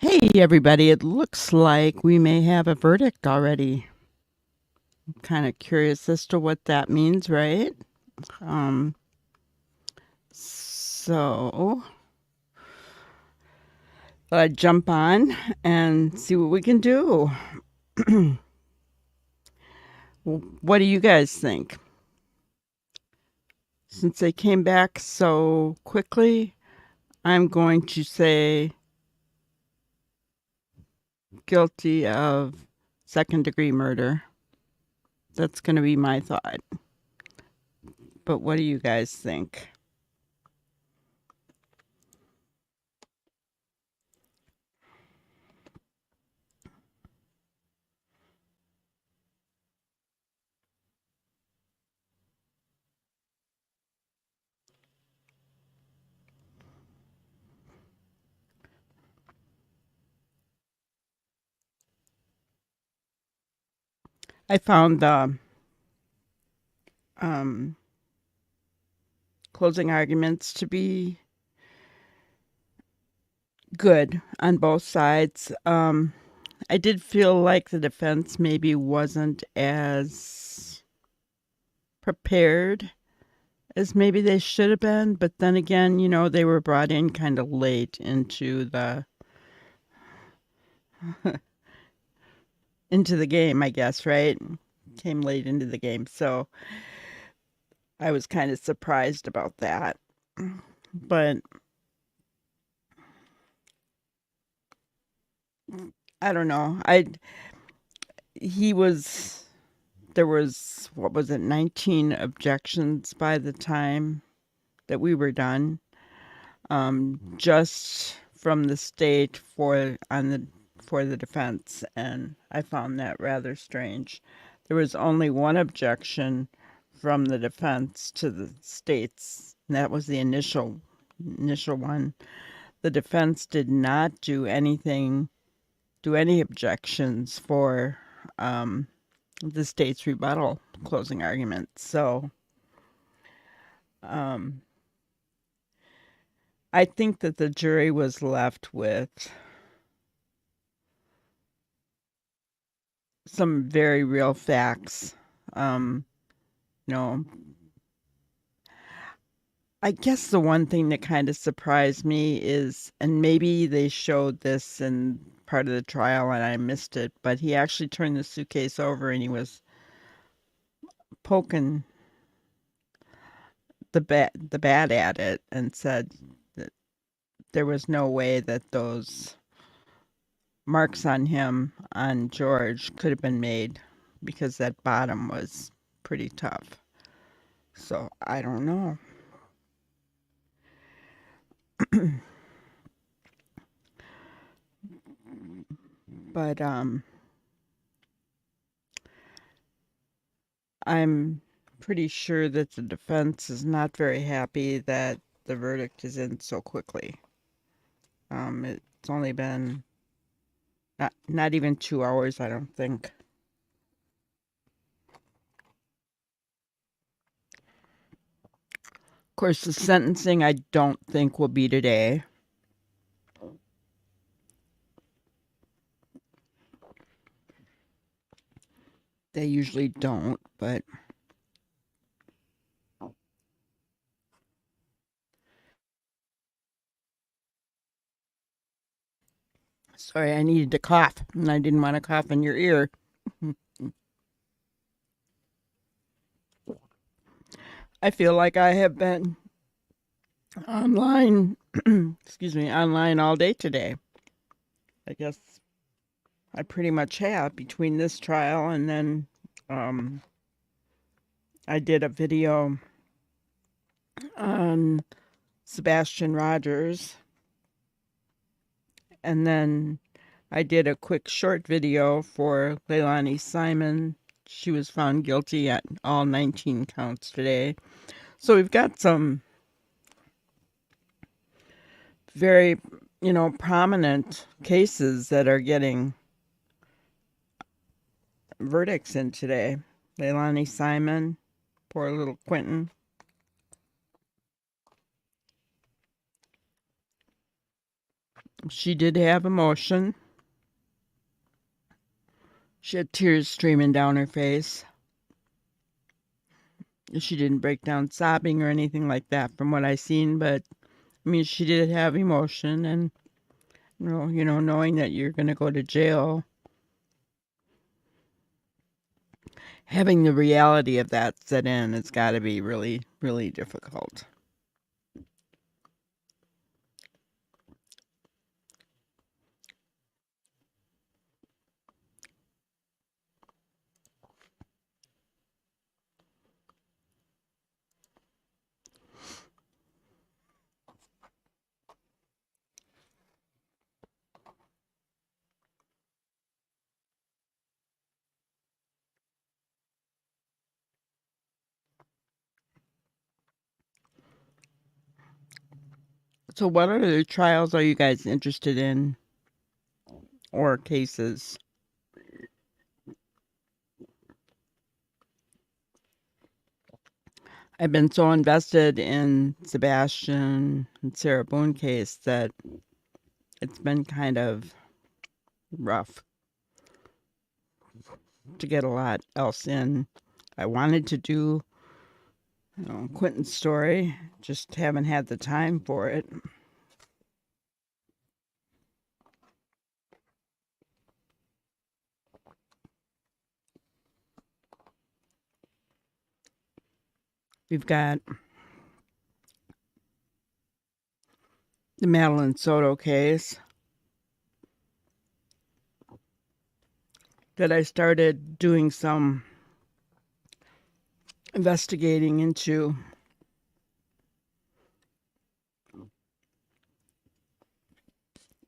Hey, everybody, it looks like we may have a verdict already. I'm kind of curious as to what that means, right? Um, so I'd jump on and see what we can do. What do you guys think? Since they came back so quickly, I'm going to say guilty of second degree murder. That's going to be my thought. But what do you guys think? I found the um, closing arguments to be good on both sides. I did feel like the defense maybe wasn't as prepared as maybe they should have been, but then again, they were brought in kind of late into the game, I guess, right? Came late into the game. So I was kind of surprised about that. But I don't know. I he was There was, what was it, 19 objections by the time that we were done, just from the state for the defense, and I found that rather strange. There was only one objection from the defense to the states, and that was the initial one. The defense did not do any objections for the state's rebuttal closing argument. So um, I think that the jury was left with some very real facts. Um, you know, I guess the one thing that kind of surprised me is, and maybe they showed this in part of the trial and I missed it, but he actually turned the suitcase over and he was poking the bat at it and said that there was no way that those marks on him on George could have been made because that bottom was pretty tough. So I don't know. But I'm pretty sure that the defense is not very happy that the verdict is in so quickly. It's only been not even 2 hours, I don't think. Of course, the sentencing I don't think will be today. They usually don't, but sorry, I needed to cough, and I didn't want to cough in your ear. I feel like I have been online, excuse me, online all day today. I guess I pretty much have between this trial and then um, I did a video on Sebastian Rogers, and then I did a quick short video for Leilani Simon. She was found guilty at all 19 counts today. So we've got some very, prominent cases that are getting verdicts in today. Leilani Simon, poor little Quentin. She did have emotion. She had tears streaming down her face. She didn't break down sobbing or anything like that from what I seen, but I mean, she did have emotion, and knowing that you're going to go to jail, having the reality of that set in, it's got to be really, really difficult. So, what other trials are you guys interested in, or cases? I've been so invested in Sebastian and Sarah Boone case that it's been kind of rough to get a lot else in. I wanted to do Quentin's story, just haven't had the time for it. We've got the Madeline Soto case that I started doing some investigating into.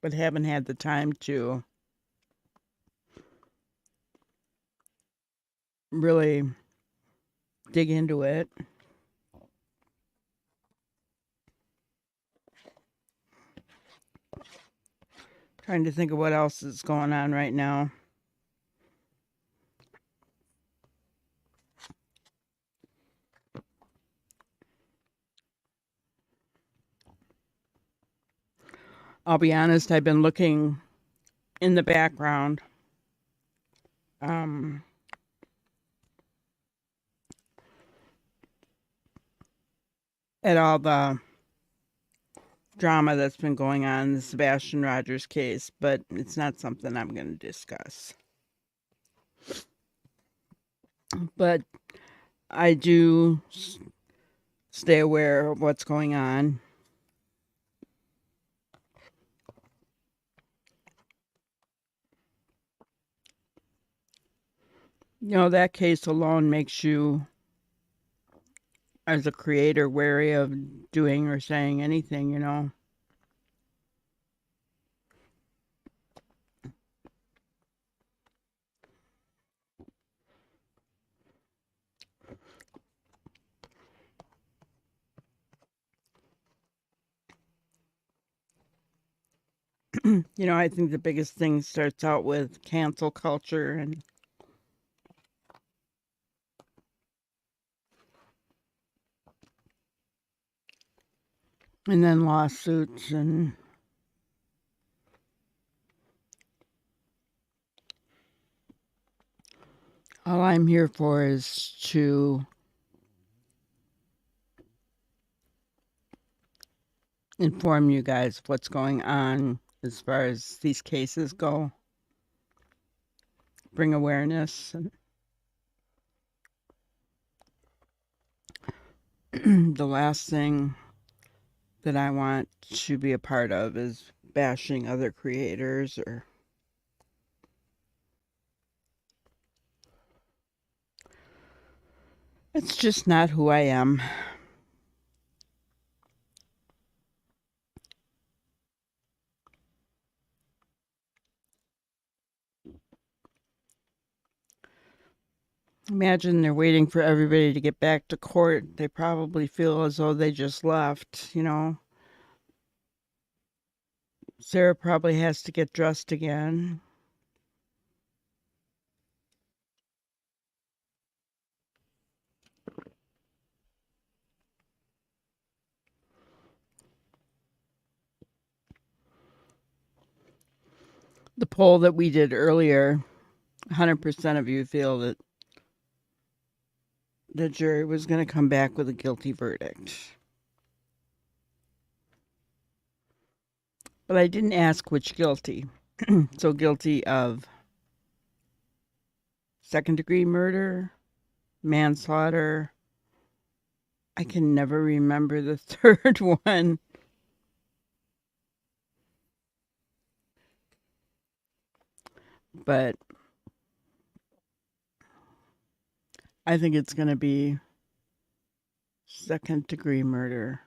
But haven't had the time to really dig into it. Trying to think of what else is going on right now. I'll be honest, I've been looking in the background. At all the drama that's been going on in the Sebastian Rogers case, but it's not something I'm going to discuss. But I do stay aware of what's going on. That case alone makes you, as a creator, wary of doing or saying anything. I think the biggest thing starts out with cancel culture and then lawsuits, and all I'm here for is to inform you guys of what's going on as far as these cases go. Bring awareness. The last thing that I want to be a part of is bashing other creators, or it's just not who I am. Imagine they're waiting for everybody to get back to court. They probably feel as though they just left. Sarah probably has to get dressed again. the poll that we did earlier, 100% of you feel that the jury was going to come back with a guilty verdict. But I didn't ask which guilty. So guilty of second-degree murder, manslaughter. I can never remember the third one. But I think it's going to be second-degree murder.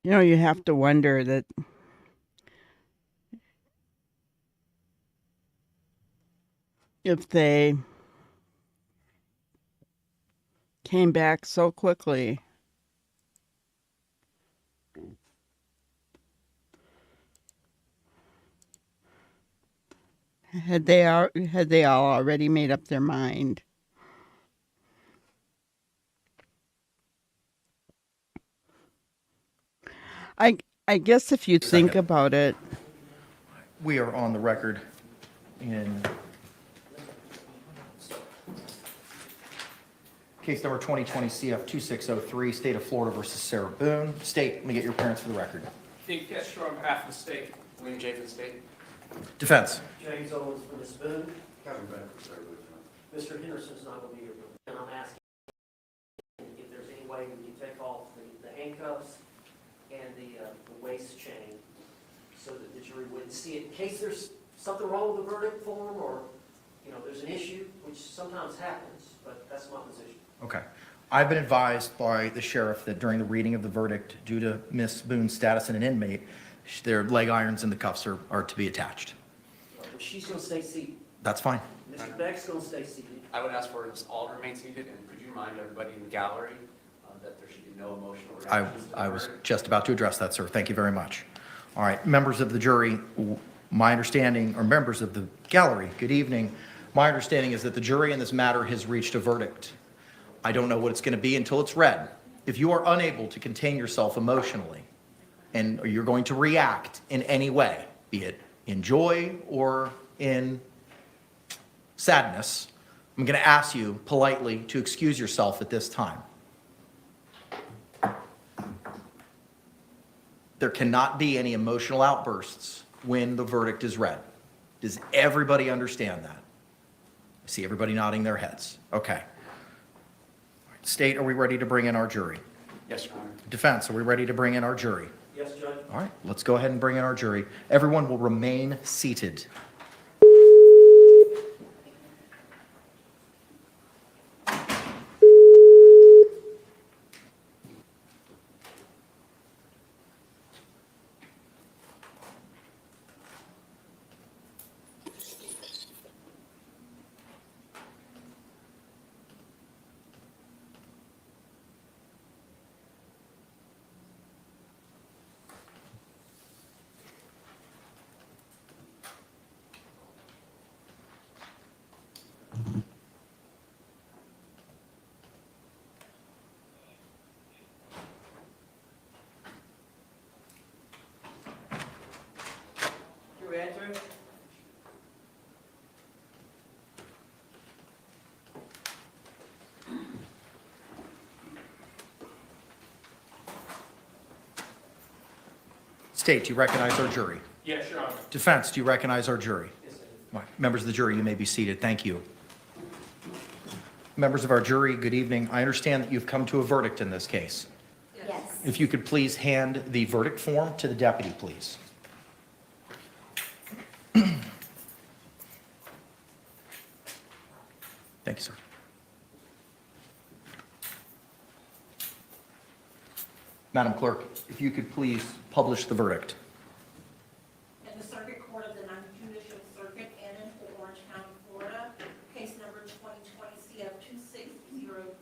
You know, you have to wonder that if they came back so quickly, had they all already made up their mind. I guess if you think about it, We are on the record in case number 2020 CF 2603, State of Florida versus Sarah Boone. State, let me get your appearance for the record. Steve Castro on behalf of the state. William J. for the state. Defense. James Owens for Ms. Boone. Kevin Beck for Sarah Boone. Mr. Henderson's not going to be here, and I'm asking if there's any way we can take off the handcuffs and the waist chain so that the jury wouldn't see it in case there's something wrong with the verdict form or, you know, there's an issue, which sometimes happens, but that's my position. Okay. I've been advised by the sheriff that during the reading of the verdict, due to Ms. Boone's status as an inmate, their leg irons and the cuffs are to be attached. But she's going to stay seated. That's fine. Mr. Beck's going to stay seated. I would ask for us all to remain seated, and could you remind everybody in the gallery that there should be no emotional reactions to the I was verdict? just about to address that, sir. Thank you very much. All right, members of the jury, my understanding, or members of the gallery, good evening. My understanding is that the jury in this matter has reached a verdict. I don't know what it's going to be until it's read. If you are unable to contain yourself emotionally and you're going to react in any way, be it in joy or in sadness, I'm going to ask you politely to excuse yourself at this time. There cannot be any emotional outbursts when the verdict is read. Does everybody understand that? I see everybody nodding their heads. Okay. State, are we ready to bring in our jury? Yes, Your Honor. Defense, are we ready to bring in our jury? Yes, Judge? All right, let's go ahead and bring in our jury. Everyone will remain seated. You enter. State, do you recognize our jury? Yes, Your Honor. Defense, do you recognize our jury? Yes, sir. All right, members of the jury, you may be seated. Thank you. Members of our jury, good evening. I understand that you've come to a verdict in this case. Yes. If you could please hand the verdict form to the deputy, please. Thank you, sir. Madam Clerk, if you could please publish the verdict. In the Circuit Court of the Ninth Judicial Circuit and in Orange County, Florida, case number 2020 CF 2603,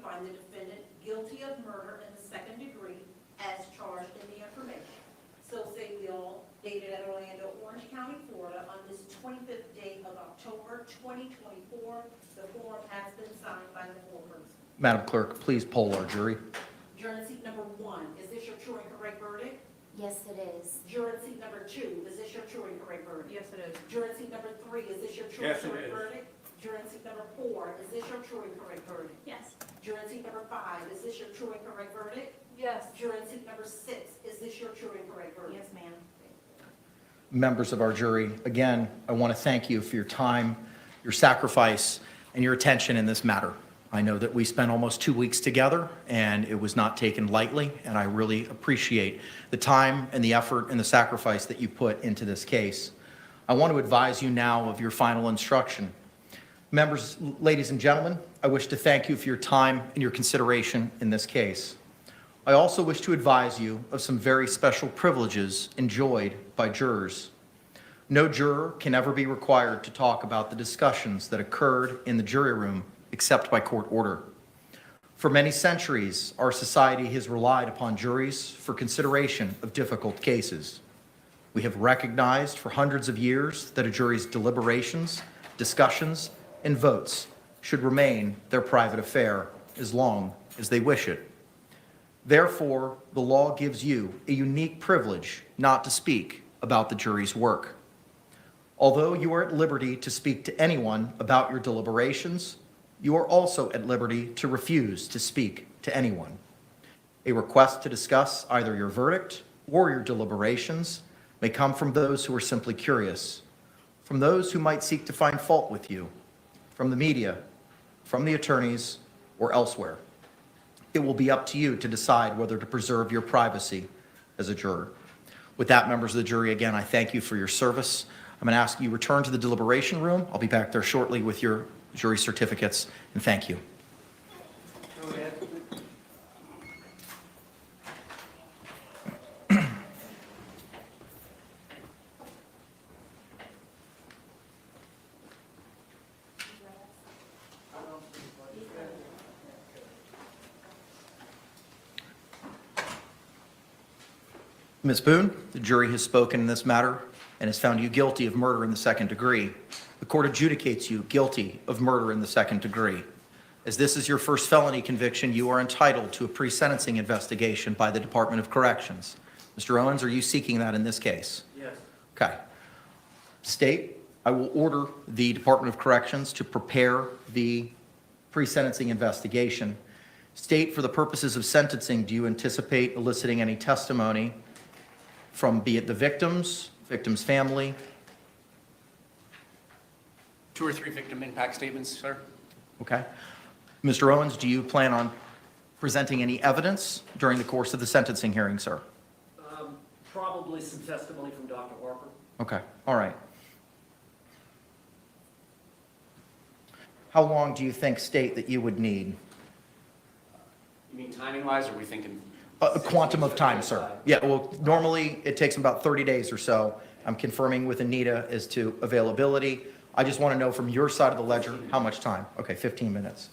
find the defendant guilty of murder in the second degree as charged in the information. So say we all dated at Orlando, Orange County, Florida, on this 25th day of October 2024. The form has been signed by the foreperson. Madam Clerk, please poll our jury. Juror in seat number 1, is this your true and correct verdict? Yes, it is. Juror in seat number 2, is this your true and correct verdict? Yes, it is. Juror in seat number 3, is this your true Yes, and it correct is. verdict? Juror in seat number 4, is this your true and correct verdict? Yes. Juror in seat number 5, is this your true and correct verdict? Yes. Juror in seat number 6, is this your true and correct verdict? Yes, ma'am. Members of our jury, again, I want to thank you for your time, your sacrifice, and your attention in this matter. I know that we spent almost 2 weeks together, and it was not taken lightly, and I really appreciate the time and the effort and the sacrifice that you put into this case. I want to advise you now of your final instruction. Members, ladies and gentlemen, I wish to thank you for your time and your consideration in this case. I also wish to advise you of some very special privileges enjoyed by jurors. No juror can ever be required to talk about the discussions that occurred in the jury room except by court order. For many centuries, our society has relied upon juries for consideration of difficult cases. We have recognized for hundreds of years that a jury's deliberations, discussions, and votes should remain their private affair as long as they wish it. Therefore, the law gives you a unique privilege not to speak about the jury's work. Although you are at liberty to speak to anyone about your deliberations, you are also at liberty to refuse to speak to anyone. A request to discuss either your verdict or your deliberations may come from those who are simply curious, from those who might seek to find fault with you, from the media, from the attorneys, or elsewhere. It will be up to you to decide whether to preserve your privacy as a juror. With that, members of the jury, again, I thank you for your service. I'm going to ask you return to the deliberation room. I'll be back there shortly with your jury certificates, and thank you. Go ahead. Ms. Boone, the jury has spoken in this matter and has found you guilty of murder in the second degree. The court adjudicates you guilty of murder in the second degree. As this is your first felony conviction, you are entitled to a pre-sentencing investigation by the Department of Corrections. Mr. Owens, are you seeking that in this case? Yes. Okay. State, I will order the Department of Corrections to prepare the pre-sentencing investigation. State, for the purposes of sentencing, do you anticipate eliciting any testimony from, be it the victim's family? 2 or 3 victim impact statements, sir? Okay. Mr. Owens, do you plan on presenting any evidence during the course of the sentencing hearing, sir? Probably some testimony from Dr. Harper. Okay, all right. How long do you think, State, that you would need? You mean timing-wise, or are we thinking? A quantum of time, sir. Yeah, well, normally it takes about 30 days or so. I'm confirming with Anita as to availability. I just want to know from your side of the ledger, how much time? Okay, 15 minutes.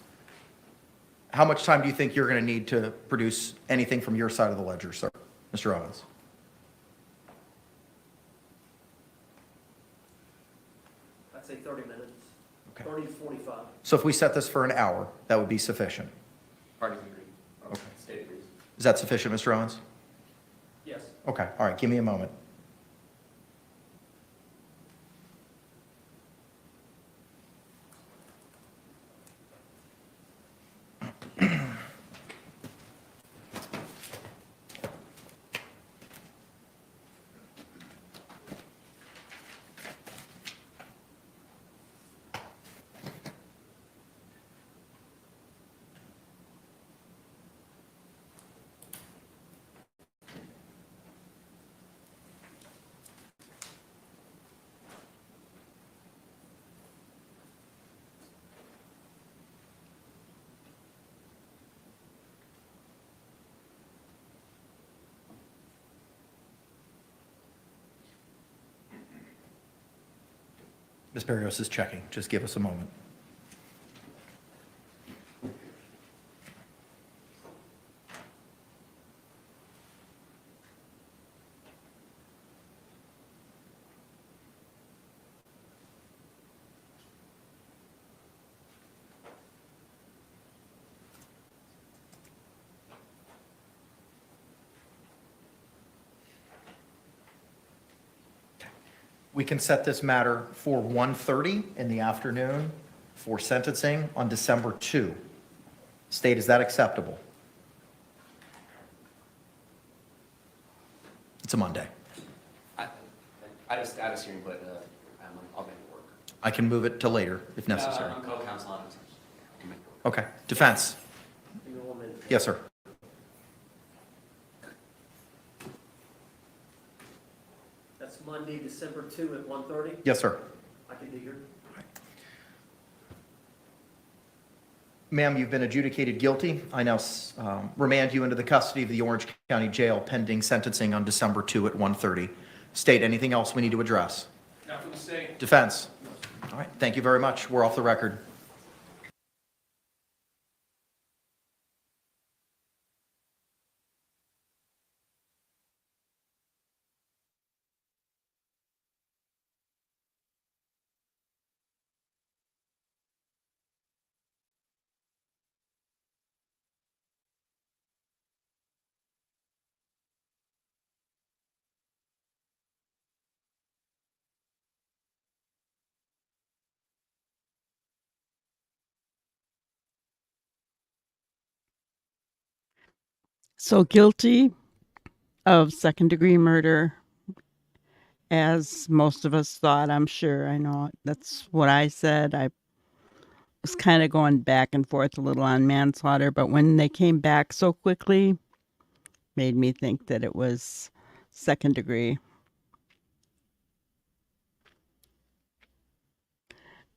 How much time do you think you're going to need to produce anything from your side of the ledger, sir? Mr. Owens? I'd say 30 minutes. Okay. 30 to 45. So if we set this for an hour, that would be sufficient. Parties agree. Okay. State agrees. Is that sufficient, Mr. Owens? Yes. Okay, all right, give me a moment. Ms. Barrios is checking. Just give us a moment. We can set this matter for 1:30 in the afternoon for sentencing on December 2. State, is that acceptable? It's a Monday. I had a status hearing, but I'll make it work. I can move it to later if necessary. I'm co-counsel on it. I can make it work. Okay. Defense? Give me 1 minute. Yes, sir. That's Monday, December 2 at 1:30. Yes, sir. I can do your, Ma'am, you've been adjudicated guilty. I now remand you into the custody of the Orange County Jail pending sentencing on December 2 at 1:30. State, anything else we need to address? Not from the state. Defense? All right, thank you very much. We're off the record. So guilty of second-degree murder, as most of us thought, I'm sure. I know that's what I said. I was kind of going back and forth a little on manslaughter, but when they came back so quickly, made me think that it was second degree.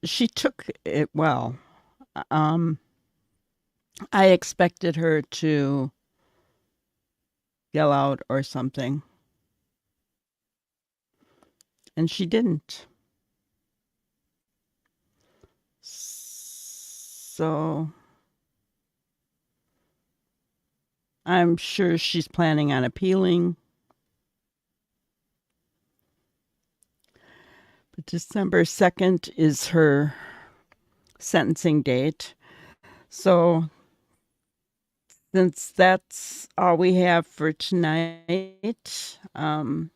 She took it well. I expected her to yell out or something, and she didn't. So I'm sure she's planning on appealing. But December 2nd is her sentencing date. So since that's all we have for tonight, I'm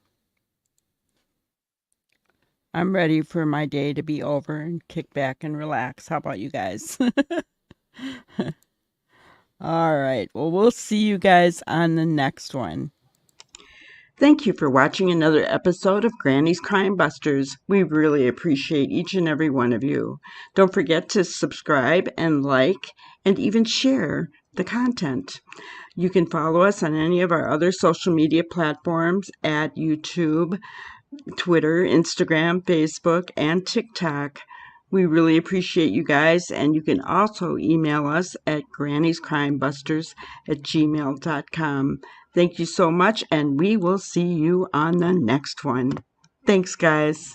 ready for my day to be over and kick back and relax. How about you guys? All right. Well, we'll see you guys on the next one. Thank you for watching another episode of Granny's Crime Busters. We really appreciate each and every one of you. Don't forget to subscribe and like and even share the content. You can follow us on any of our other social media platforms at YouTube, Twitter, Instagram, Facebook, and TikTok. We really appreciate you guys, and you can also email us at granniescrimebusters@gmail.com. Thank you so much, and we will see you on the next one. Thanks, guys.